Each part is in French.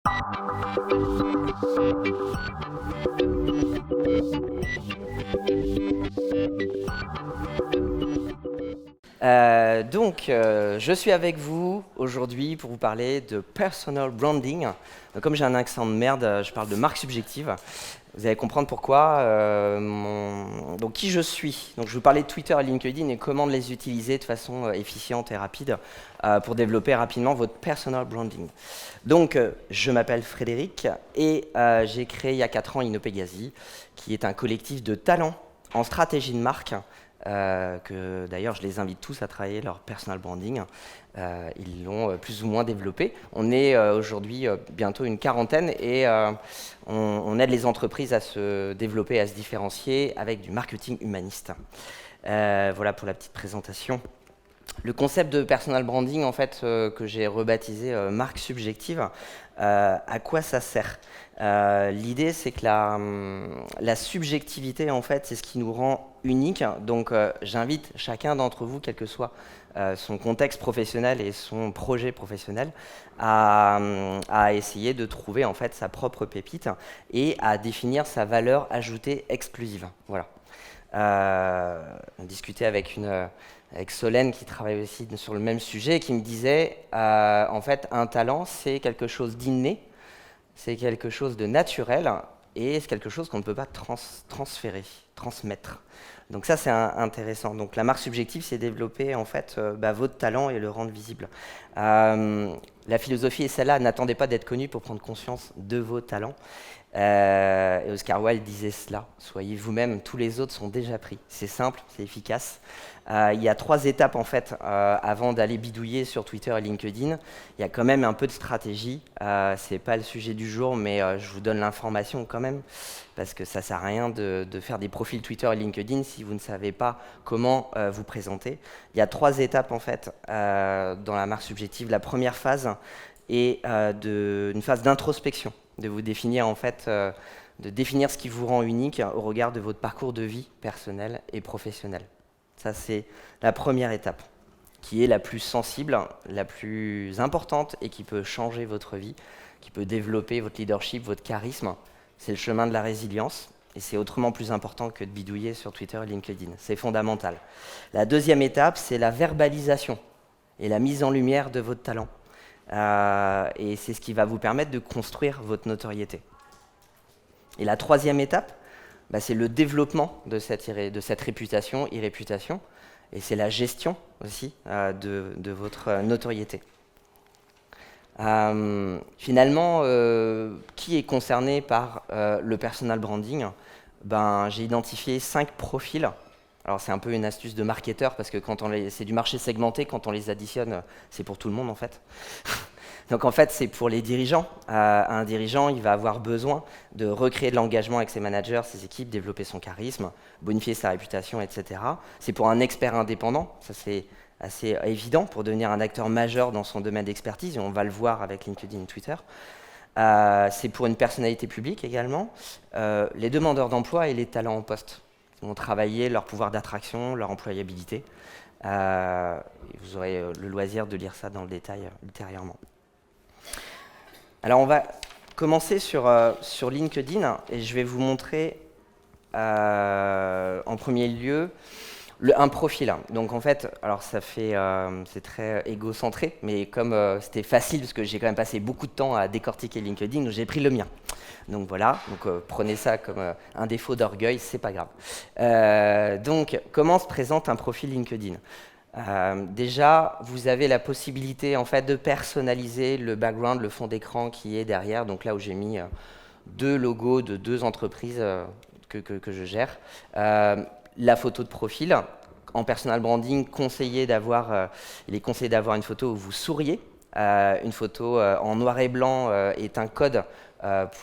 Je suis avec vous aujourd'hui pour vous parler de personal branding. Donc, comme j'ai un accent de merde, je parle de marque subjective. Vous allez comprendre pourquoi. Donc, qui je suis. Donc, je vais vous parler de Twitter et LinkedIn et comment les utiliser de façon efficiente et rapide pour développer rapidement votre personal branding. Donc, je m'appelle Frédéric et j'ai créé il y a 4 ans Inopegasi, qui est un collectif de talents en stratégie de marque. Que d'ailleurs je les invite tous à travailler leur personal branding. Ils l'ont plus ou moins développé. On est aujourd'hui bientôt une quarantaine et on aide les entreprises à se développer, à se différencier avec du marketing humaniste. Voilà pour la petite présentation. Le concept de personal branding, en fait, que j'ai rebaptisé marque subjective, à quoi ça sert? L'idée, c'est que la subjectivité, en fait, c'est ce qui nous rend unique. Donc, j'invite chacun d'entre vous, quel que soit son contexte professionnel et son projet professionnel, à essayer de trouver, en fait, sa propre pépite et à définir sa valeur ajoutée exclusive. Voilà. On discutait avec Solène qui travaille aussi sur le même sujet, qui me disait en fait un talent c'est quelque chose d'inné, c'est quelque chose de naturel et c'est quelque chose qu'on ne peut pas transférer, transmettre. Donc ça c'est intéressant. Donc la marque subjective c'est développer en fait votre talent et le rendre visible. La philosophie est celle-là, n'attendez pas d'être connu pour prendre conscience de vos talents. Et Oscar Wilde disait cela, soyez vous-même, tous les autres sont déjà pris. C'est simple, c'est efficace. Il y a 3 étapes en fait avant d'aller bidouiller sur Twitter et LinkedIn. Il y a quand même un peu de stratégie. C'est pas le sujet du jour, mais je vous donne l'information quand même, parce que ça sert à rien de faire des profils Twitter et LinkedIn si vous ne savez pas comment vous présenter. Il y a 3 étapes en fait dans la marque subjective. La première phase est une phase d'introspection, de vous définir en fait, de définir ce qui vous rend unique au regard de votre parcours de vie personnel et professionnel. Ça, c'est la première étape, qui est la plus sensible, la plus importante et qui peut changer votre vie, qui peut développer votre leadership, votre charisme. C'est le chemin de la résilience et c'est autrement plus important que de bidouiller sur Twitter et LinkedIn. C'est fondamental. La deuxième étape, c'est la verbalisation et la mise en lumière de votre talent. Et c'est ce qui va vous permettre de construire votre notoriété. Et la troisième étape, c'est le développement de cette réputation, e-réputation, et c'est la gestion aussi de votre notoriété. Finalement, qui est concerné par le personal branding? J'ai identifié 5 profils. Alors c'est un peu une astuce de marketeur parce que c'est du marché segmenté, quand on les additionne, c'est pour tout le monde en fait. Donc en fait c'est pour les dirigeants. Un dirigeant il va avoir besoin de recréer de l'engagement avec ses managers, ses équipes, développer son charisme, bonifier sa réputation, etc. C'est pour un expert indépendant, ça c'est assez évident pour devenir un acteur majeur dans son domaine d'expertise et on va le voir avec LinkedIn et Twitter. C'est pour une personnalité publique également, les demandeurs d'emploi et les talents en poste. Ils vont travailler leur pouvoir d'attraction, leur employabilité. Vous aurez le loisir de lire ça dans le détail ultérieurement. Alors on va commencer sur LinkedIn et je vais vous montrer en premier lieu un profil. Donc en fait, alors c'est très égocentré, mais comme c'était facile parce que j'ai quand même passé beaucoup de temps à décortiquer LinkedIn, donc j'ai pris le mien. Donc voilà, prenez ça comme un défaut d'orgueil, c'est pas grave. Donc comment se présente un profil LinkedIn? Déjà, vous avez la possibilité en fait de personnaliser le background, le fond d'écran qui est derrière. Donc là où j'ai mis 2 logos de 2 entreprises que je gère. La photo de profil. En personal branding, il est conseillé d'avoir une photo où vous souriez. Une photo en noir et blanc est un code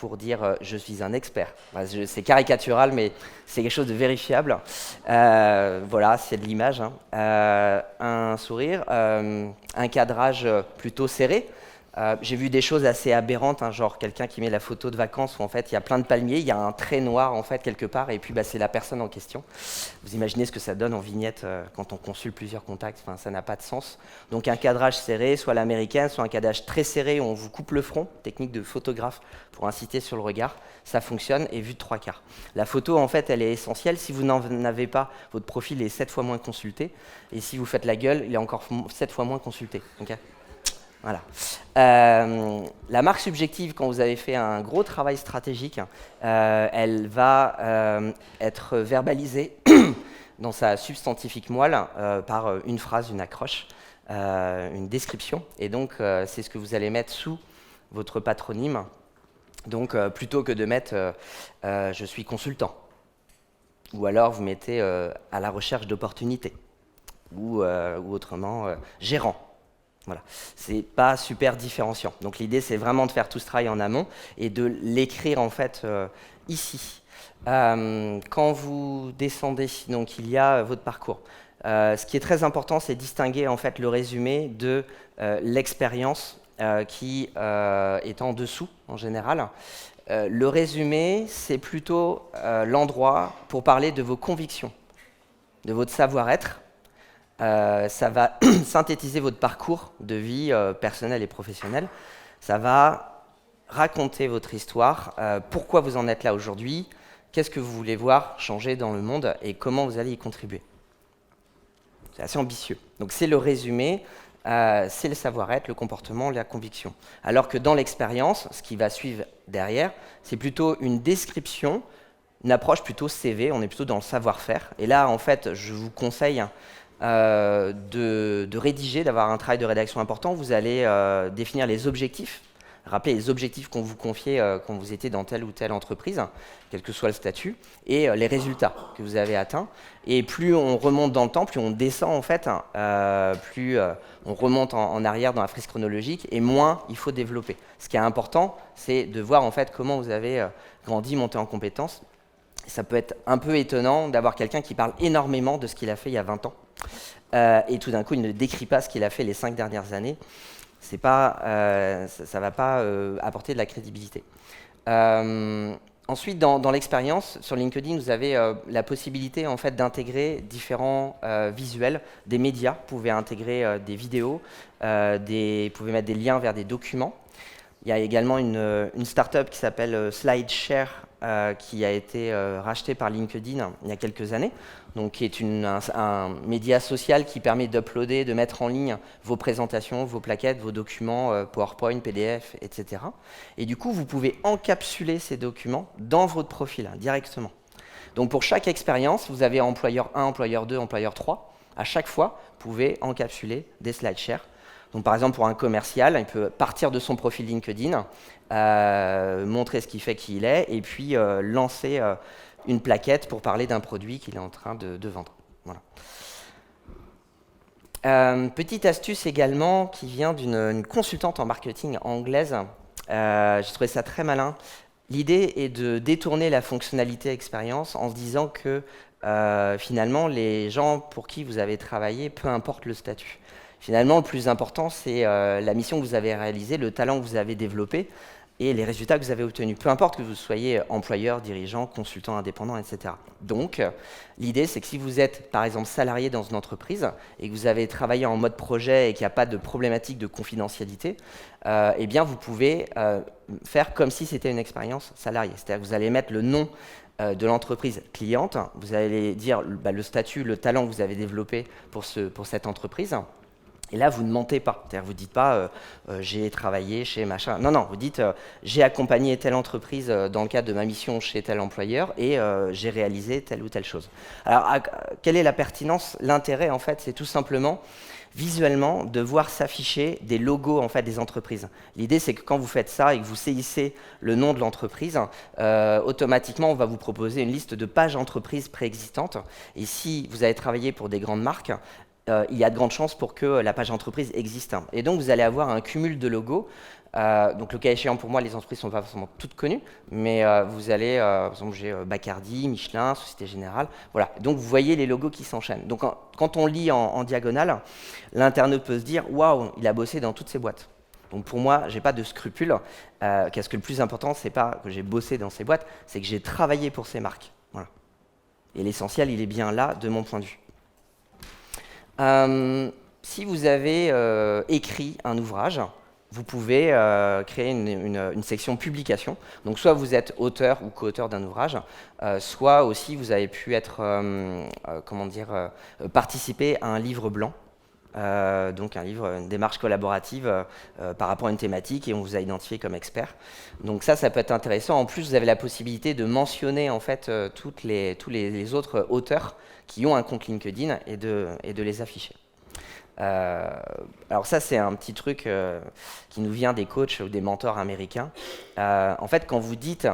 pour dire je suis un expert. C'est caricatural, mais c'est quelque chose de vérifiable. Voilà, c'est de l'image. Un sourire, un cadrage plutôt serré, J'ai vu des choses assez aberrantes, hein, genre quelqu'un qui met la photo de vacances où en fait il y a plein de palmiers, il y a un trait noir en fait quelque part, et puis c'est la personne en question. Vous imaginez ce que ça donne en vignette quand on consulte plusieurs contacts, enfin, ça n'a pas de sens. Donc un cadrage serré, soit l'américaine, soit un cadrage très serré où on vous coupe le front, technique de photographe pour inciter sur le regard, ça fonctionne, et vue de 3/4. La photo en fait elle est essentielle, si vous n'en avez pas, votre profil est 7 fois moins consulté, et si vous faites la gueule, il est encore 7 fois moins consulté. Okay. Voilà. La marque subjective, quand vous avez fait un gros travail stratégique, elle va être verbalisée dans sa substantifique moelle par une phrase, une accroche, une description. Et donc, c'est ce que vous allez mettre sous votre patronyme. Donc, plutôt que de mettre je suis consultant », ou alors vous mettez à la recherche d'opportunités, ou autrement gérant. Voilà. C'est pas super différenciant. Donc l'idée, c'est vraiment de faire tout ce travail en amont et de l'écrire en fait ici. Quand vous descendez, donc il y a votre parcours. Ce qui est très important, c'est distinguer en fait le résumé de l'expérience qui est en dessous en général. Le résumé, c'est plutôt l'endroit pour parler de vos convictions, de votre savoir-être. Ça va synthétiser votre parcours de vie personnelle et professionnelle. Ça va raconter votre histoire, pourquoi vous en êtes là aujourd'hui, qu'est-ce que vous voulez voir changer dans le monde et comment vous allez y contribuer. C'est assez ambitieux. Donc c'est le résumé, c'est le savoir-être, le comportement, la conviction. Alors que dans l'expérience, ce qui va suivre derrière, c'est plutôt une description, une approche plutôt CV, on est plutôt dans le savoir-faire. Et là, en fait, je vous conseille de rédiger, d'avoir un travail de rédaction important. Vous allez définir les objectifs, rappeler les objectifs qu'on vous confiait quand vous étiez dans telle ou telle entreprise, quel que soit le statut, et les résultats que vous avez atteints. Et plus on remonte dans le temps, plus on descend en fait, plus on remonte en arrière dans la frise chronologique, et moins il faut développer. Ce qui est important, c'est de voir en fait comment vous avez grandi, monté en compétences. Ça peut être un peu étonnant d'avoir quelqu'un qui parle énormément de ce qu'il a fait il y a 20 ans. Et tout d'un coup, il ne décrit pas ce qu'il a fait les 5 dernières années. Ça ne va pas apporter de la crédibilité. Ensuite, dans l'expérience, sur LinkedIn, vous avez la possibilité en fait, d'intégrer différents visuels, des médias. Vous pouvez intégrer des vidéos, vous pouvez mettre des liens vers des documents. Il y a également une start-up qui s'appelle SlideShare, qui a été rachetée par LinkedIn il y a quelques années, donc qui est un média social qui permet d'uploader, de mettre en ligne vos présentations, vos plaquettes, vos documents, PowerPoint, PDF, etc. Et du coup, vous pouvez encapsuler ces documents dans votre profil directement. Donc pour chaque expérience, vous avez employeur 1, employeur 2, employeur 3. À chaque fois, vous pouvez encapsuler des SlideShare. Donc, par exemple, pour un commercial, il peut partir de son profil LinkedIn, montrer ce qui fait qui il est, et puis lancer une plaquette pour parler d'un produit qu'il est en train de vendre. Voilà. Petite astuce également qui vient d'une consultante en marketing anglaise. J'ai trouvé ça très malin. L'idée est de détourner la fonctionnalité expérience en se disant que finalement, les gens pour qui vous avez travaillé, peu importe le statut. Finalement, le plus important, c'est la mission que vous avez réalisée, le talent que vous avez développé et les résultats que vous avez obtenus. Peu importe que vous soyez employeur, dirigeant, consultant indépendant, etc. Donc, l'idée, c'est que si vous êtes, par exemple, salarié dans une entreprise et que vous avez travaillé en mode projet et qu'il n'y a pas de problématique de confidentialité, eh bien, vous pouvez faire comme si c'était une expérience salariée. C'est-à-dire que vous allez mettre le nom de l'entreprise cliente, vous allez dire le statut, le talent que vous avez développé pour cette entreprise. Et là, vous ne mentez pas. C'est-à-dire, vous ne dites pas j'ai travaillé chez machin. Non, non, vous dites j'ai accompagné telle entreprise dans le cadre de ma mission chez tel employeur et j'ai réalisé telle ou telle chose. Alors, quelle est la pertinence? L'intérêt, en fait, c'est tout simplement visuellement de voir s'afficher des logos en fait, des entreprises. L'idée, c'est que quand vous faites ça et que vous saisissez le nom de l'entreprise, automatiquement, on va vous proposer une liste de pages entreprises préexistantes. Et si vous avez travaillé pour des grandes marques, il y a de grandes chances pour que la page entreprise existe. Et donc, vous allez avoir un cumul de logos. Donc, le cas échéant, pour moi, les entreprises ne sont pas forcément toutes connues, mais vous allez, par exemple, j'ai Bacardi, Michelin, Société Générale. Voilà. Donc, vous voyez les logos qui s'enchaînent. Donc, quand on lit en diagonale, l'internaute peut se dire « Waouh, il a bossé dans toutes ces boîtes ». Donc pour moi, j'ai pas de scrupules. Qu'est-ce que le plus important, c'est pas que j'ai bossé dans ces boîtes, c'est que j'ai travaillé pour ces marques. Voilà. Et l'essentiel, il est bien là, de mon point de vue. Si vous avez écrit un ouvrage, vous pouvez créer une section publication. Donc soit vous êtes auteur ou co-auteur d'un ouvrage, soit aussi vous avez pu être, participer à un livre blanc. Donc un livre, une démarche collaborative par rapport à une thématique et on vous a identifié comme expert. Donc ça peut être intéressant. En plus, vous avez la possibilité de mentionner en fait tous les autres auteurs qui ont un compte LinkedIn et de les afficher. Alors ça, c'est un petit truc qui nous vient des coachs ou des mentors américains. En fait, quand vous dites,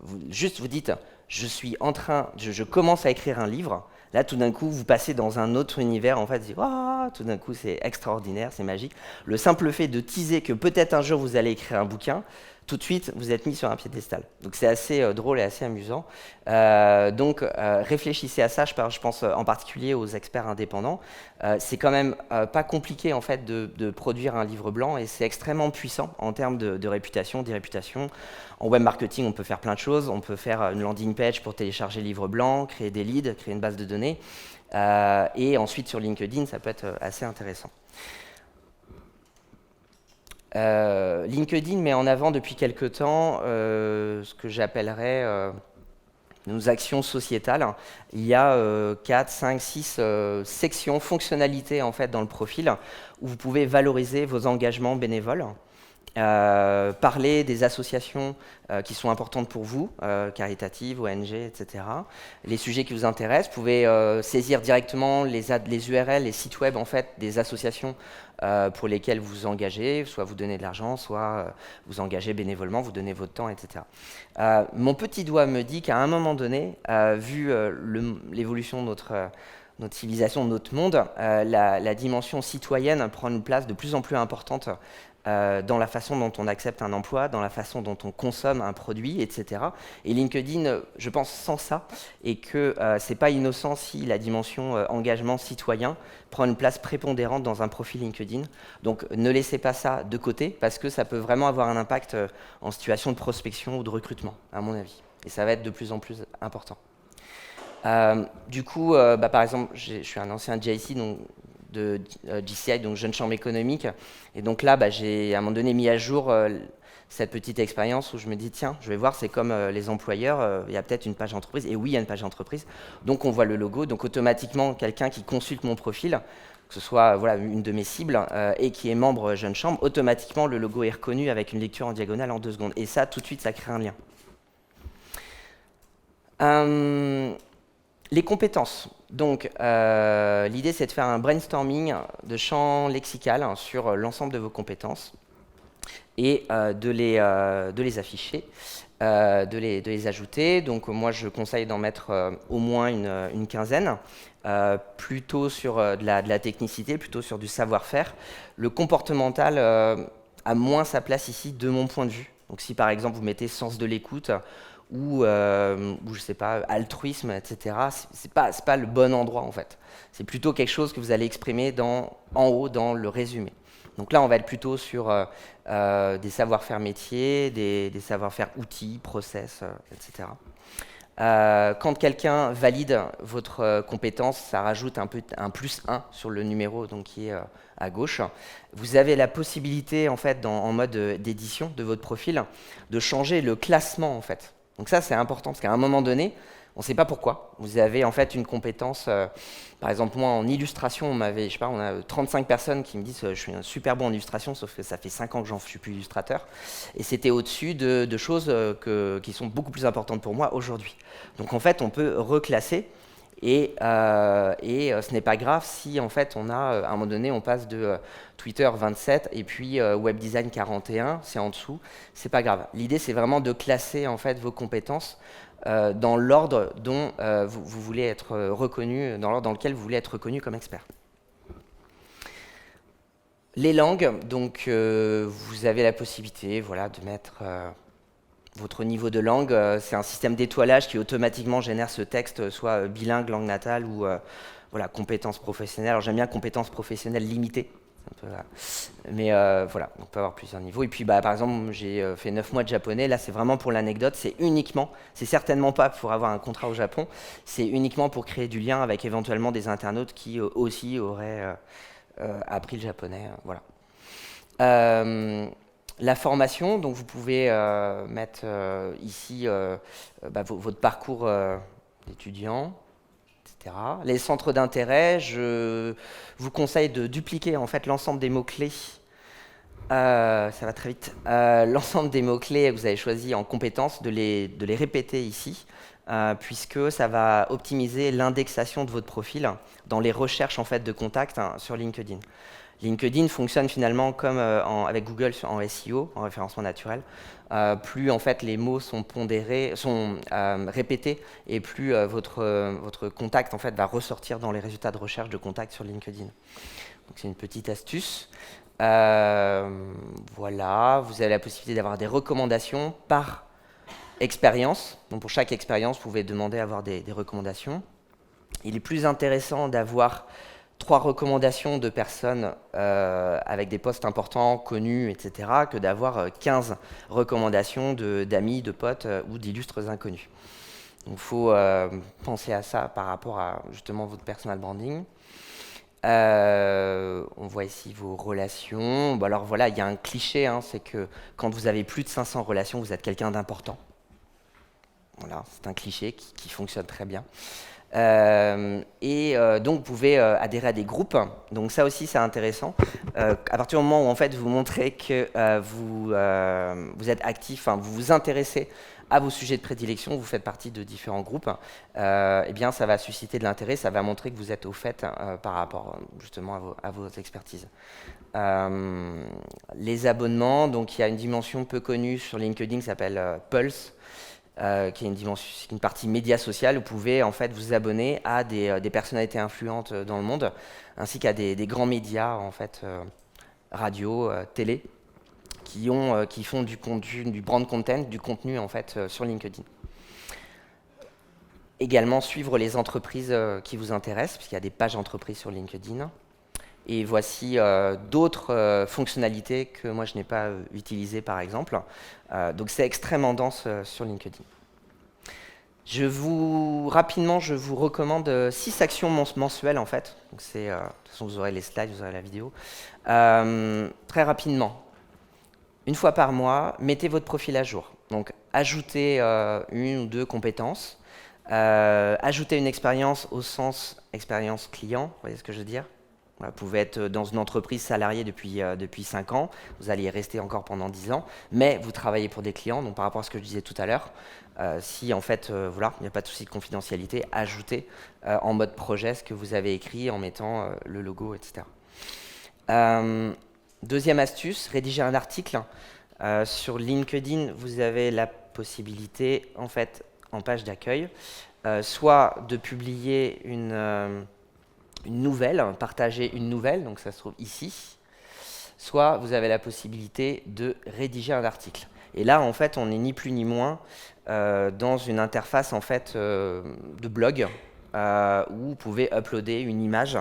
vous dites, je commence à écrire un livre. Là, tout d'un coup, vous passez dans un autre univers. En fait, vous dites, oh, tout d'un coup, c'est extraordinaire, c'est magique. Le simple fait de teaser que peut-être un jour vous allez écrire un bouquin, tout de suite, vous êtes mis sur un piédestal. Donc c'est assez drôle et assez amusant. Réfléchissez à ça, je pense en particulier aux experts indépendants. C'est quand même pas compliqué en fait de produire un livre blanc et c'est extrêmement puissant en termes de réputation, d'irréputation. En web marketing, on peut faire plein de choses. On peut faire une landing page pour télécharger le livre blanc, créer des leads, créer une base de données. Et ensuite sur LinkedIn, ça peut être assez intéressant. LinkedIn met en avant depuis quelque temps ce que j'appellerais nos actions sociétales. Il y a 4, 5, 6 sections, fonctionnalités en fait dans le profil où vous pouvez valoriser vos engagements bénévoles. Parler des associations qui sont importantes pour vous, caritatives, ONG, etc. Les sujets qui vous intéressent, vous pouvez saisir directement les URL, les sites web en fait, des associations pour lesquelles vous vous engagez, soit vous donnez de l'argent, soit vous engagez bénévolement, vous donnez votre temps, etc. Mon petit doigt me dit qu'à un moment donné, vu l'évolution de notre civilisation, de notre monde, la dimension citoyenne prend une place de plus en plus importante dans la façon dont on accepte un emploi, dans la façon dont on consomme un produit, etc. Et LinkedIn, je pense, sans ça, et que c'est pas innocent si la dimension engagement citoyen prend une place prépondérante dans un profil LinkedIn. Donc ne laissez pas ça de côté, parce que ça peut vraiment avoir un impact en situation de prospection ou de recrutement, à mon avis. Et ça va être de plus en plus important. Du coup, par exemple, je suis un ancien JIC, donc de JCI, donc Jeune Chambre Économique. Et donc là, j'ai à un moment donné mis à jour cette petite expérience où je me dis, tiens, je vais voir, c'est comme les employeurs, il y a peut-être une page entreprise. Et oui, il y a une page entreprise. Donc on voit le logo. Donc automatiquement, quelqu'un qui consulte mon profil, que ce soit une de mes cibles, et qui est membre Jeune Chambre, automatiquement, le logo est reconnu avec une lecture en diagonale en 2 secondes. Et ça, tout de suite, ça crée un lien. Les compétences. Donc, l'idée, c'est de faire un brainstorming de champ lexical sur l'ensemble de vos compétences et de les afficher, de les ajouter. Donc, moi, je conseille d'en mettre au moins une quinzaine, plutôt sur de la technicité, plutôt sur du savoir-faire. Le comportemental a moins sa place ici, de mon point de vue. Donc, si par exemple, vous mettez sens de l'écoute, ou je sais pas, altruisme, etc. C'est pas le bon endroit en fait. C'est plutôt quelque chose que vous allez exprimer en haut dans le résumé. Donc là, on va être plutôt sur des savoir-faire métiers, des savoir-faire outils, process, etc. Quand quelqu'un valide votre compétence, ça rajoute un +1 sur le numéro donc, qui est à gauche. Vous avez la possibilité, en fait, en mode d'édition de votre profil, de changer le classement, en fait. Donc ça, c'est important, parce qu'à un moment donné, on ne sait pas pourquoi. Vous avez en fait une compétence, par exemple moi en illustration, on a 35 personnes qui me disent je suis un super bon en illustration, sauf que ça fait 5 ans que j'en suis plus illustrateur. Et c'était au-dessus de choses qui sont beaucoup plus importantes pour moi aujourd'hui. Donc en fait, on peut reclasser. Et ce n'est pas grave si en fait on a, à un moment donné, on passe de Twitter 27 et puis Web Design 41, c'est en dessous, c'est pas grave. L'idée c'est vraiment de classer en fait vos compétences dans l'ordre dont vous voulez être reconnu, dans l'ordre dans lequel vous voulez être reconnu comme expert. Les langues, donc vous avez la possibilité, voilà, de mettre votre niveau de langue, c'est un système d'étoilage qui automatiquement génère ce texte, soit bilingue, langue natale ou voilà, compétences professionnelles. Alors j'aime bien compétences professionnelles limitées, Voilà. Mais voilà, on peut avoir plusieurs niveaux. Et puis, par exemple, j'ai fait 9 mois de japonais. Là, c'est vraiment pour l'anecdote. C'est certainement pas pour avoir un contrat au Japon. C'est uniquement pour créer du lien avec éventuellement des internautes qui aussi auraient appris le japonais. Voilà. La formation, donc vous pouvez mettre ici votre parcours d'étudiant. Les centres d'intérêt, je vous conseille de dupliquer en fait l'ensemble des mots-clés. Ça va très vite. L'ensemble des mots-clés que vous avez choisis en compétences, de les répéter ici, puisque ça va optimiser l'indexation de votre profil dans les recherches en fait, de contacts sur LinkedIn. LinkedIn fonctionne finalement comme avec Google en SEO, en référencement naturel. Plus en fait les mots sont répétés et plus votre contact en fait va ressortir dans les résultats de recherche de contact sur LinkedIn. Donc c'est une petite astuce. Voilà, vous avez la possibilité d'avoir des recommandations par expérience. Donc pour chaque expérience, vous pouvez demander à avoir des recommandations. Il est plus intéressant d'avoir 3 recommandations de personnes avec des postes importants, connus, etc., que d'avoir 15 recommandations d'amis, de potes ou d'illustres inconnus. Donc il faut penser à ça par rapport à justement votre personal branding. On voit ici vos relations. Bon, alors voilà, il y a un cliché, c'est que quand vous avez plus de 500 relations, vous êtes quelqu'un d'important. Voilà, c'est un cliché qui fonctionne très bien. Donc vous pouvez adhérer à des groupes. Donc ça aussi c'est intéressant. À partir du moment où en fait vous montrez que vous êtes actif, vous vous intéressez à vos sujets de prédilection, vous faites partie de différents groupes, eh bien ça va susciter de l'intérêt, ça va montrer que vous êtes au fait par rapport justement à vos expertises. Les abonnements, donc il y a une dimension peu connue sur LinkedIn qui s'appelle Pulse. Qui est une partie média sociale. Vous pouvez en fait vous abonner à des personnalités influentes dans le monde, ainsi qu'à des grands médias en fait, radio, télé, qui font du contenu, du brand content, du contenu en fait sur LinkedIn. Également suivre les entreprises qui vous intéressent, puisqu'il y a des pages entreprises sur LinkedIn. Et voici d'autres fonctionnalités que moi je n'ai pas utilisées par exemple. Donc c'est extrêmement dense sur LinkedIn. Rapidement, je vous recommande 6 actions mensuelles en fait. Donc de toute façon vous aurez les slides, vous aurez la vidéo. Très rapidement, une fois par mois, mettez votre profil à jour. Donc ajoutez 1 ou 2 compétences. Ajoutez une expérience au sens expérience client, vous voyez ce que je veux dire? Vous pouvez être dans une entreprise salariée depuis 5 ans, vous allez y rester encore pendant 10 ans, mais vous travaillez pour des clients, donc par rapport à ce que je disais tout à l'heure, si en fait, voilà, il n'y a pas de souci de confidentialité, ajoutez en mode projet ce que vous avez écrit en mettant le logo, etc. Deuxième astuce, rédiger un article. Sur LinkedIn, vous avez la possibilité, en fait, en page d'accueil, soit de publier une nouvelle, partager une nouvelle, donc ça se trouve ici, soit vous avez la possibilité de rédiger un article. Et là, en fait, on n'est ni plus ni moins dans une interface en fait, de blog où vous pouvez uploader une image,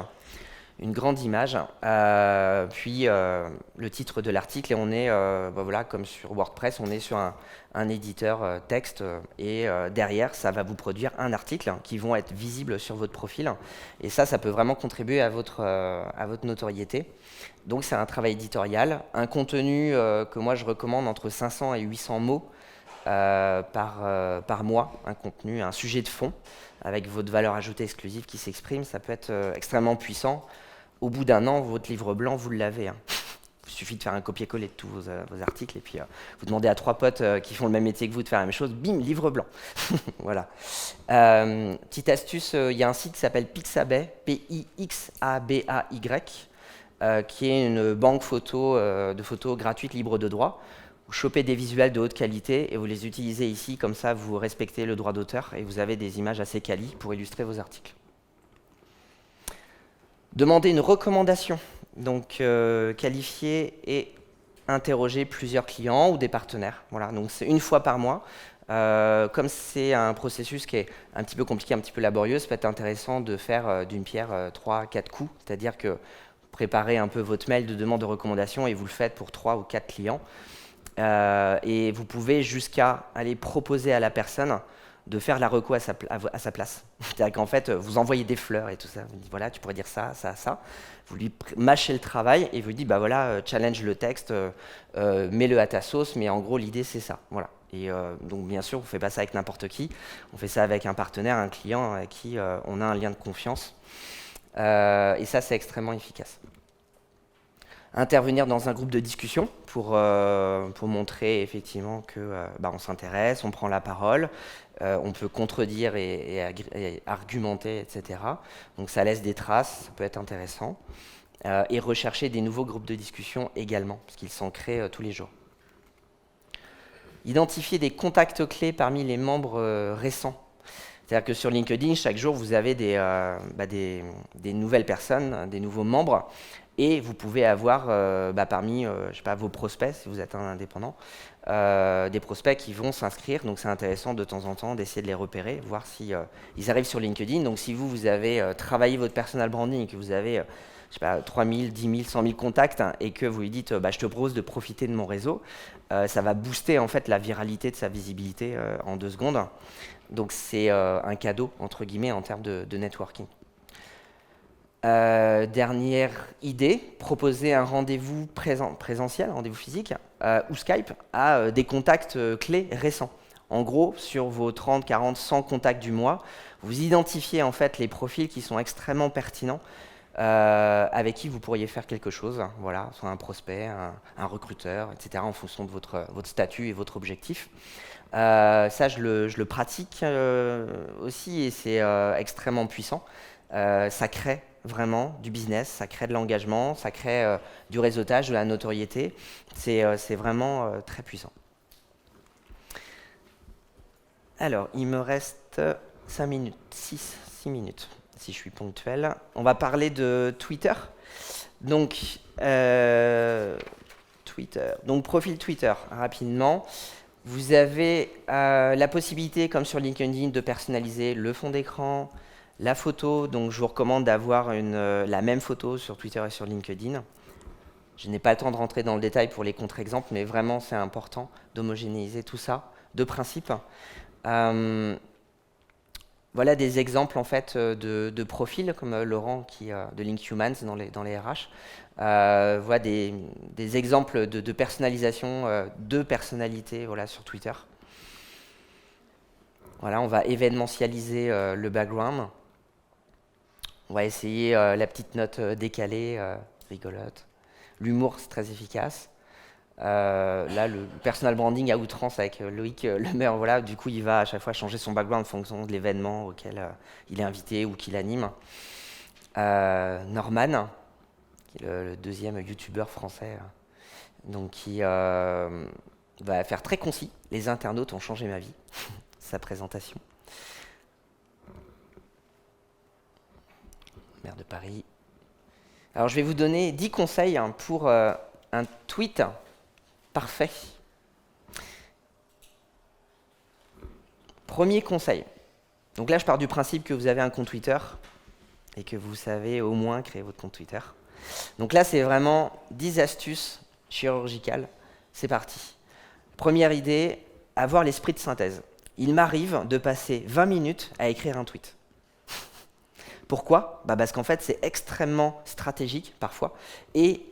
une grande image, puis le titre de l'article, et on est, voilà, comme sur WordPress, on est sur un éditeur texte, et derrière, ça va vous produire un article qui vont être visibles sur votre profil, et ça peut vraiment contribuer à votre notoriété. Donc c'est un travail éditorial, un contenu que moi je recommande entre 500 et 800 mots par mois, un contenu, un sujet de fond, avec votre valeur ajoutée exclusive qui s'exprime, ça peut être extrêmement puissant. Au bout d'1 an, votre livre blanc, vous l'avez. Il suffit de faire un copier-coller de tous vos articles et puis vous demandez à 3 potes qui font le même métier que vous de faire la même chose, bim, livre blanc. Voilà. Petite astuce, il y a un site qui s'appelle Pixabay, Pixabay, qui est une banque de photos gratuite, libre de droit. Vous chopez des visuels de haute qualité et vous les utilisez ici, comme ça vous respectez le droit d'auteur et vous avez des images assez quali pour illustrer vos articles. Demandez une recommandation, donc qualifier et interroger plusieurs clients ou des partenaires. Voilà, donc c'est 1 fois par mois. Comme c'est un processus qui est un petit peu compliqué, un petit peu laborieux, ça peut être intéressant de faire d'une pierre 3-4 coups, c'est-à-dire que préparez un peu votre mail de demande de recommandation et vous le faites pour 3 ou 4 clients. Et vous pouvez jusqu'à aller proposer à la personne de faire la reco à sa place. C'est-à-dire qu'en fait, vous envoyez des fleurs et tout ça. Vous dites, voilà, tu pourrais dire ça, ça, ça. Vous lui mâchez le travail et vous dites, bah voilà, challenge le texte, mets-le à ta sauce, mais en gros, l'idée, c'est ça. Voilà. Et donc, bien sûr, on ne fait pas ça avec n'importe qui. On fait ça avec un partenaire, un client avec qui on a un lien de confiance. Et ça, c'est extrêmement efficace. Intervenir dans un groupe de discussion pour montrer effectivement que on s'intéresse, on prend la parole, on peut contredire et argumenter, etc. Donc ça laisse des traces, ça peut être intéressant. Et rechercher des nouveaux groupes de discussion également, parce qu'ils s'en créent tous les jours. Identifier des contacts clés parmi les membres récents. C'est-à-dire que sur LinkedIn, chaque jour, vous avez des nouvelles personnes, des nouveaux membres. Et vous pouvez avoir parmi je sais pas, vos prospects, si vous êtes un indépendant, des prospects qui vont s'inscrire. Donc c'est intéressant de temps en temps d'essayer de les repérer, voir si ils arrivent sur LinkedIn. Donc si vous avez travaillé votre personal branding, que vous avez je sais pas, 3 000, 10 000, 100 000 contacts et que vous lui dites je te propose de profiter de mon réseau, ça va booster en fait la viralité de sa visibilité en 2 secondes. Donc c'est un cadeau entre guillemets en termes de networking. Dernière idée, proposer un rendez-vous présentiel, un rendez-vous physique ou Skype à des contacts clés récents. En gros, sur vos 30, 40, 100 contacts du mois, vous identifiez en fait les profils qui sont extrêmement pertinents avec qui vous pourriez faire quelque chose, voilà, soit un prospect, un recruteur, etc., en fonction de votre statut et votre objectif. Ça, je le pratique aussi et c'est extrêmement puissant. Ça crée vraiment du business, ça crée de l'engagement, ça crée du réseautage, de la notoriété. C'est vraiment très puissant. Alors, il me reste 5 minutes, 6 minutes, si je suis ponctuel. On va parler de Twitter. Donc, profil Twitter, rapidement. Vous avez la possibilité, comme sur LinkedIn, de personnaliser le fond d'écran, la photo. Donc, je vous recommande d'avoir la même photo sur Twitter et sur LinkedIn. Je n'ai pas le temps de rentrer dans le détail pour les contre-exemples, mais vraiment, c'est important d'homogénéiser tout ça, de principe. Voilà des exemples en fait de profils comme Laurent de Linkhumans dans les RH. Voilà des exemples de personnalisation de personnalités sur Twitter. Voilà, on va événementialiser le background. On va essayer la petite note décalée, rigolote. L'humour, c'est très efficace. Là, le personal branding à outrance avec Loïc Lemaire, voilà, du coup, il va à chaque fois changer son background en fonction de l'événement auquel il est invité ou qu'il anime. Norman, qui est le deuxième youtubeur français, donc qui va faire très concis. Les internautes ont changé ma vie, sa présentation. Maire de Paris. Alors, je vais vous donner 10 conseils pour un tweet parfait. Premier conseil. Donc là, je pars du principe que vous avez un compte Twitter et que vous savez au moins créer votre compte Twitter. Donc là, c'est vraiment 10 astuces chirurgicales. C'est parti. Première idée, avoir l'esprit de synthèse. Il m'arrive de passer 20 minutes à écrire un tweet. Pourquoi ? Parce qu'en fait, c'est extrêmement stratégique parfois et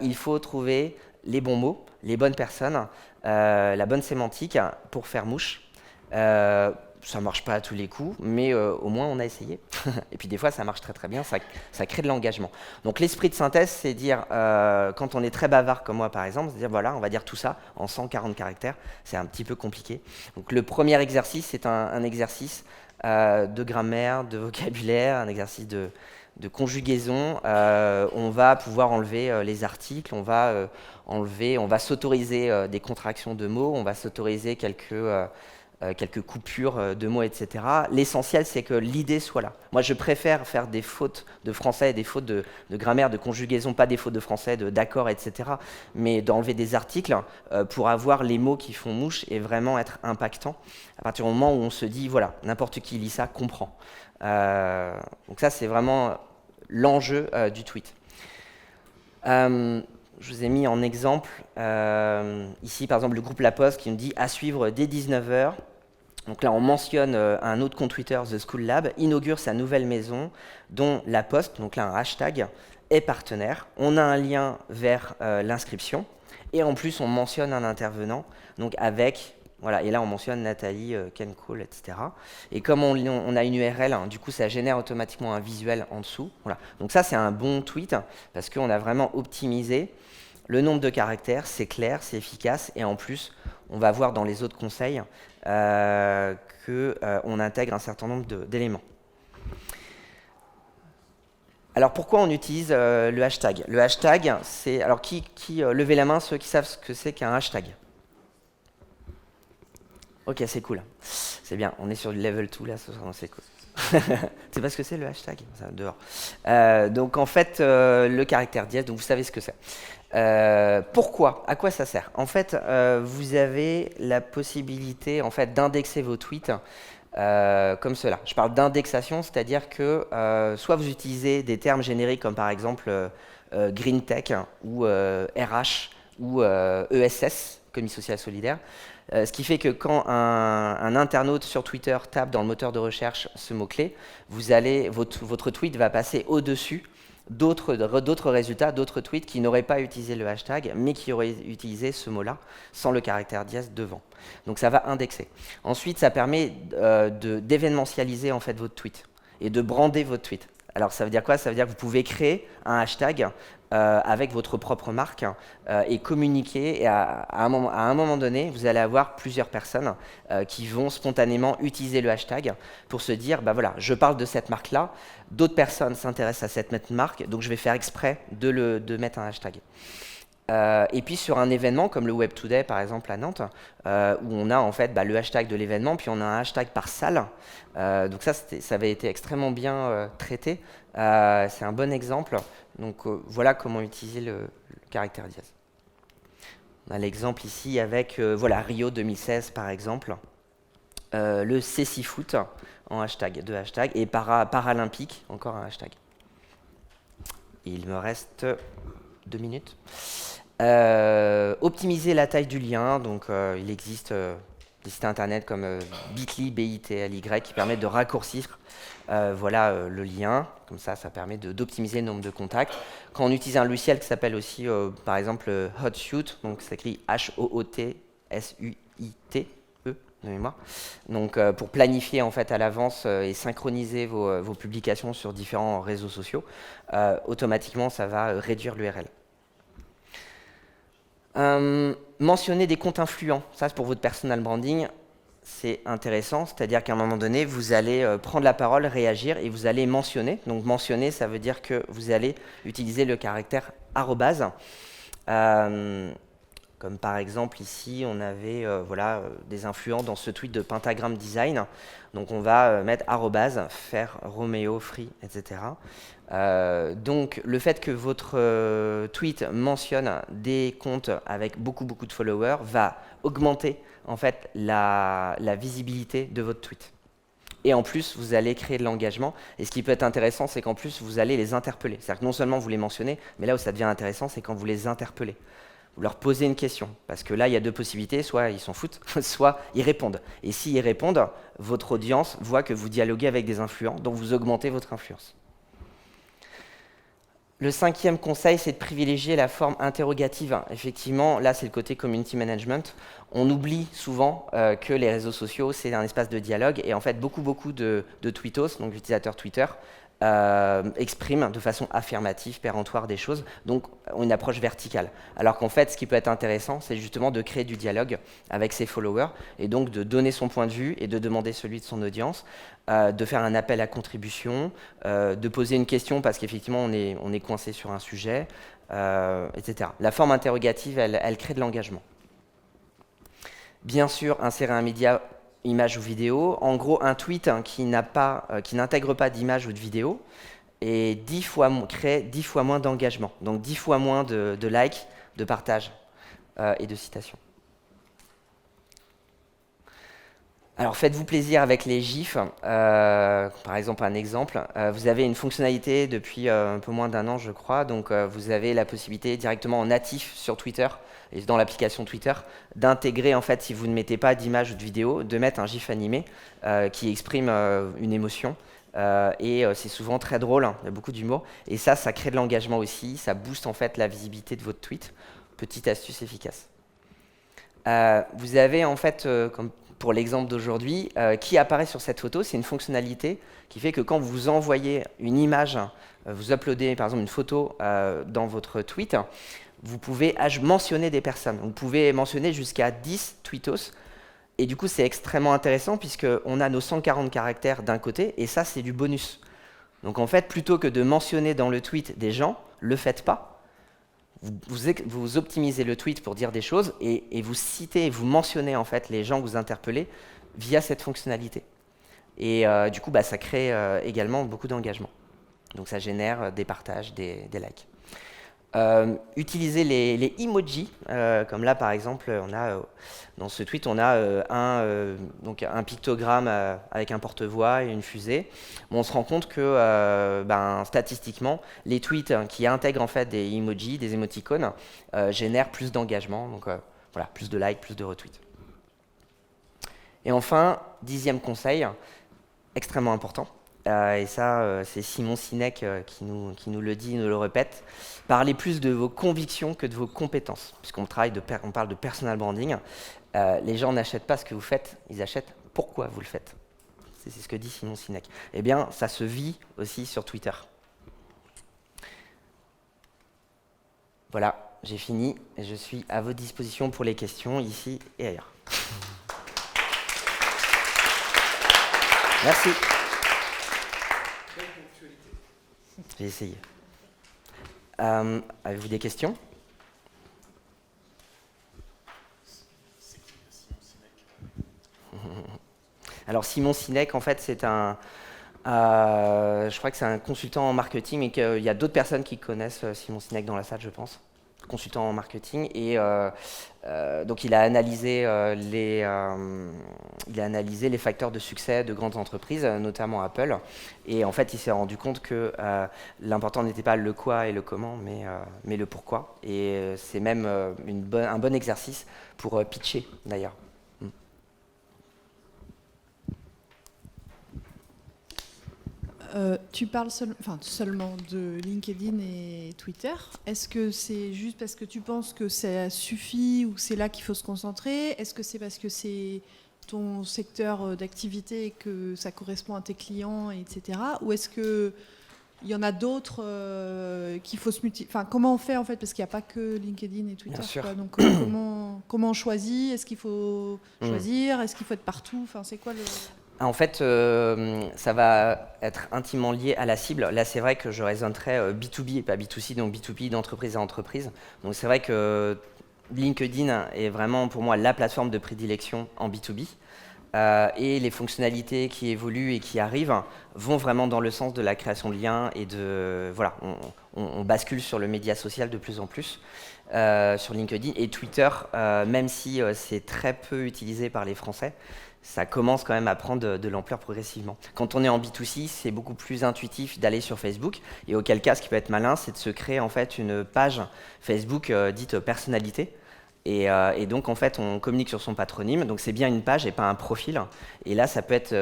il faut trouver les bons mots, les bonnes personnes, la bonne sémantique pour faire mouche. Ça ne marche pas à tous les coups, mais au moins on a essayé. Et puis des fois, ça marche très très bien, ça crée de l'engagement. Donc l'esprit de synthèse, c'est dire, quand on est très bavard comme moi par exemple, c'est dire voilà, on va dire tout ça en 140 caractères, c'est un petit peu compliqué. Donc le premier exercice, c'est un exercice de grammaire, de vocabulaire, un exercice de conjugaison. On va pouvoir enlever les articles, on va s'autoriser des contractions de mots, on va s'autoriser quelques coupures de mots, etc. L'essentiel, c'est que l'idée soit là. Moi, je préfère faire des fautes de français, des fautes de grammaire, de conjugaison, pas des fautes de français, d'accord, etc., mais d'enlever des articles pour avoir les mots qui font mouche et vraiment être impactant. À partir du moment où on se dit, voilà, n'importe qui lit ça, comprend. Donc ça, c'est vraiment l'enjeu du tweet. Je vous ai mis en exemple, ici par exemple le groupe La Poste qui me dit à suivre dès 19 h. Donc là on mentionne un autre compte Twitter, The School Lab, inaugure sa nouvelle maison dont La Poste, donc là un hashtag, est partenaire. On a un lien vers l'inscription et en plus on mentionne un intervenant, donc avec... Voilà, et là on mentionne Nathalie, Ken Cole, etc. Et comme on a une URL, hein, du coup ça génère automatiquement un visuel en dessous. Voilà. Donc ça c'est un bon tweet parce qu'on a vraiment optimisé le nombre de caractères, c'est clair, c'est efficace, et en plus on va voir dans les autres conseils qu'on intègre un certain nombre d'éléments. Alors pourquoi on utilise le hashtag? Le hashtag, c'est... Alors qui levez la main ceux qui savent ce que c'est qu'un hashtag? Ok, c'est cool. C'est bien, on est sur du level 2 là, c'est cool. C'est pas ce que c'est le hashtag? Ça, dehors. Donc en fait, le caractère dièse, donc vous savez ce que c'est. Pourquoi? À quoi ça sert? En fait, vous avez la possibilité en fait, d'indexer vos tweets comme cela. Je parle d'indexation, c'est-à-dire que soit vous utilisez des termes génériques comme par exemple Green Tech ou RH ou ESS, Économie sociale solidaire. Ce qui fait que quand un internaute sur Twitter tape dans le moteur de recherche ce mot-clé, votre tweet va passer au-dessus d'autres résultats, d'autres tweets qui n'auraient pas utilisé le hashtag, mais qui auraient utilisé ce mot-là, sans le caractère dièse devant. Donc ça va indexer. Ensuite, ça permet d'événementialiser en fait votre tweet et de brander votre tweet. Alors ça veut dire quoi? Ça veut dire que vous pouvez créer un hashtag avec votre propre marque et communiquer. Et à un moment donné, vous allez avoir plusieurs personnes qui vont spontanément utiliser le hashtag pour se dire, bah voilà, je parle de cette marque-là, d'autres personnes s'intéressent à cette marque, donc je vais faire exprès de mettre un hashtag. Et puis sur un événement comme le Web Today par exemple à Nantes, où on a en fait le hashtag de l'événement, puis on a un hashtag par salle. Donc ça avait été extrêmement bien traité. C'est un bon exemple. Donc voilà comment utiliser le caractère dièse. On a l'exemple ici avec voilà, Rio 2016 par exemple. Le C6Foot en hashtag, deux hashtags, et Paralympique, encore un hashtag. Il me reste 2 minutes. Optimiser la taille du lien, donc il existe des sites internet comme Bitly, BITLY, qui permettent de raccourcir voilà, le lien, comme ça permet d'optimiser le nombre de contacts. Quand on utilise un logiciel qui s'appelle aussi par exemple HotSuite, donc ça s'écrit HOOTSUIT, de mémoire. Donc pour planifier en fait à l'avance et synchroniser vos publications sur différents réseaux sociaux, automatiquement ça va réduire l'URL. Mentionner des comptes influents, ça c'est pour votre personal branding, c'est intéressant, c'est-à-dire qu'à un moment donné, vous allez prendre la parole, réagir et vous allez mentionner. Donc mentionner, ça veut dire que vous allez utiliser le caractère arrobase. Comme par exemple ici, on avait voilà, des influents dans ce tweet de Pentagram Design. Donc on va mettre arrobase, faire Roméo, Free, etc. Donc le fait que votre tweet mentionne des comptes avec beaucoup de followers va augmenter en fait la visibilité de votre tweet. Et en plus, vous allez créer de l'engagement. Et ce qui peut être intéressant, c'est qu'en plus, vous allez les interpeller. C'est-à-dire que non seulement vous les mentionnez, mais là où ça devient intéressant, c'est quand vous les interpellez. Vous leur posez une question, parce que là, il y a deux possibilités, soit ils s'en foutent, soit ils répondent. Et s'ils répondent, votre audience voit que vous dialoguez avec des influents, donc vous augmentez votre influence. Le 5e conseil, c'est de privilégier la forme interrogative. Effectivement, là, c'est le côté community management. On oublie souvent que les réseaux sociaux, c'est un espace de dialogue, et en fait, beaucoup de tweetos, donc d'utilisateurs Twitter, expriment de façon affirmative, péremptoire des choses, donc ont une approche verticale. Alors qu'en fait, ce qui peut être intéressant, c'est justement de créer du dialogue avec ses followers, et donc de donner son point de vue et de demander celui de son audience, de faire un appel à contribution, de poser une question parce qu'effectivement on est coincé sur un sujet, etc. La forme interrogative, elle crée de l'engagement. Bien sûr, insérer un média, image ou vidéo. En gros, un tweet qui n'intègre pas d'image ou de vidéo crée 10 fois moins d'engagement, donc 10 fois moins de likes, de partages et de citations. Alors faites-vous plaisir avec les GIFs. Par exemple, un exemple, vous avez une fonctionnalité depuis un peu moins d'1 an, je crois. Donc vous avez la possibilité directement en natif sur Twitter et dans l'application Twitter d'intégrer, en fait, si vous ne mettez pas d'image ou de vidéo, de mettre un GIF animé qui exprime une émotion. C'est souvent très drôle, hein, il y a beaucoup d'humour. Et ça crée de l'engagement aussi, ça booste en fait la visibilité de votre tweet. Petite astuce efficace. Vous avez en fait, comme pour l'exemple d'aujourd'hui, qui apparaît sur cette photo, c'est une fonctionnalité qui fait que quand vous envoyez une image, vous uploadez par exemple une photo dans votre tweet, vous pouvez mentionner des personnes. Vous pouvez mentionner jusqu'à 10 tweetos. Et du coup, c'est extrêmement intéressant puisqu'on a nos 140 caractères d'un côté, et ça, c'est du bonus. Donc en fait, plutôt que de mentionner dans le tweet des gens, le faites pas. Vous optimisez le tweet pour dire des choses et vous citez, vous mentionnez en fait les gens que vous interpellez via cette fonctionnalité. Et du coup, ça crée également beaucoup d'engagement. Donc ça génère des partages, des likes. Utiliser les emojis, comme là par exemple, dans ce tweet, on a un pictogramme avec un porte-voix et une fusée. Bon, on se rend compte que statistiquement, les tweets qui intègrent en fait des emojis, des émoticônes, génèrent plus d'engagement, donc voilà, plus de likes, plus de retweets. Et enfin, 10e conseil, extrêmement important. Et ça, c'est Simon Sinek qui nous le dit, nous le répète. Parlez plus de vos convictions que de vos compétences, puisqu'on on parle de personal branding. Les gens n'achètent pas ce que vous faites, ils achètent pourquoi vous le faites. C'est ce que dit Simon Sinek. Eh bien, ça se vit aussi sur Twitter. Voilà, j'ai fini et je suis à votre disposition pour les questions ici et ailleurs. Merci. J'ai essayé. Avez-vous des questions? Alors Simon Sinek, en fait, c'est je crois que c'est un consultant en marketing et qu'il y a d'autres personnes qui connaissent Simon Sinek dans la salle, je pense. Consultant en marketing et donc il a analysé les facteurs de succès de grandes entreprises, notamment Apple, et en fait il s'est rendu compte que l'important n'était pas le quoi et le comment, mais le pourquoi, et c'est même un bon exercice pour pitcher d'ailleurs. Tu parles seulement de LinkedIn et Twitter. Est-ce que c'est juste parce que tu penses que ça suffit ou c'est là qu'il faut se concentrer? Est-ce que c'est parce que c'est ton secteur d'activité et que ça correspond à tes clients, etc. Ou est-ce qu'il y en a d'autres qu'il faut se multiplier? Enfin, comment on fait en fait? Parce qu'il n'y a pas que LinkedIn et Twitter. Bien sûr. Quoi. Donc comment on choisit? Est-ce qu'il faut choisir? Est-ce qu'il faut être partout? Enfin, c'est quoi le... En fait, ça va être intimement lié à la cible. Là, c'est vrai que je raisonnerais B2B et pas B2C, donc B2B d'entreprise à entreprise. Donc c'est vrai que LinkedIn est vraiment pour moi la plateforme de prédilection en B2B. Et les fonctionnalités qui évoluent et qui arrivent vont vraiment dans le sens de la création de liens et de... Voilà, on bascule sur le média social de plus en plus. Sur LinkedIn et Twitter, même si c'est très peu utilisé par les Français, ça commence quand même à prendre de l'ampleur progressivement. Quand on est en B2C, c'est beaucoup plus intuitif d'aller sur Facebook, et auquel cas, ce qui peut être malin, c'est de se créer en fait une page Facebook dite personnalité. Et donc en fait, on communique sur son patronyme, donc c'est bien une page et pas un profil. Et là, ça peut être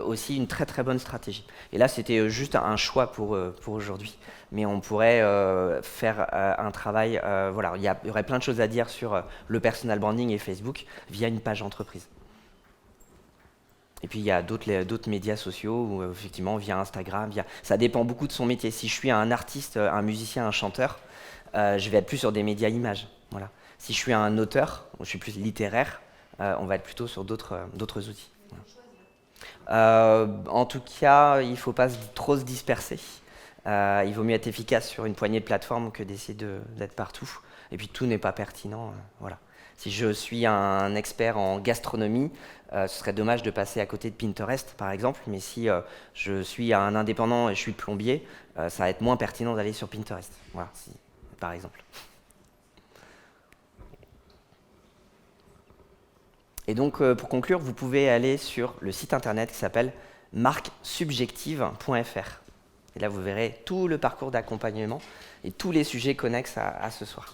aussi une très très bonne stratégie. Et là, c'était juste un choix pour aujourd'hui. Mais on pourrait faire un travail, voilà, il y aurait plein de choses à dire sur le personal branding et Facebook via une page entreprise. Et puis il y a d'autres médias sociaux, où, effectivement, via Instagram, ça dépend beaucoup de son métier. Si je suis un artiste, un musicien, un chanteur, je vais être plus sur des médias images. Voilà. Si je suis un auteur, je suis plus littéraire, on va être plutôt sur d'autres outils. Voilà. En tout cas, il ne faut pas trop se disperser. Il vaut mieux être efficace sur une poignée de plateformes que d'essayer d'être partout. Et puis tout n'est pas pertinent. Voilà. Si je suis un expert en gastronomie, ce serait dommage de passer à côté de Pinterest, par exemple. Mais si je suis un indépendant et je suis plombier, ça va être moins pertinent d'aller sur Pinterest. Voilà, par exemple. Et donc, pour conclure, vous pouvez aller sur le site internet qui s'appelle marquesubjectives.fr. Et là, vous verrez tout le parcours d'accompagnement et tous les sujets connexes à ce soir.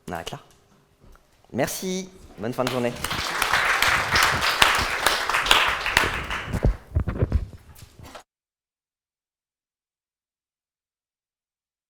On arrête là. Merci, bonne fin de journée.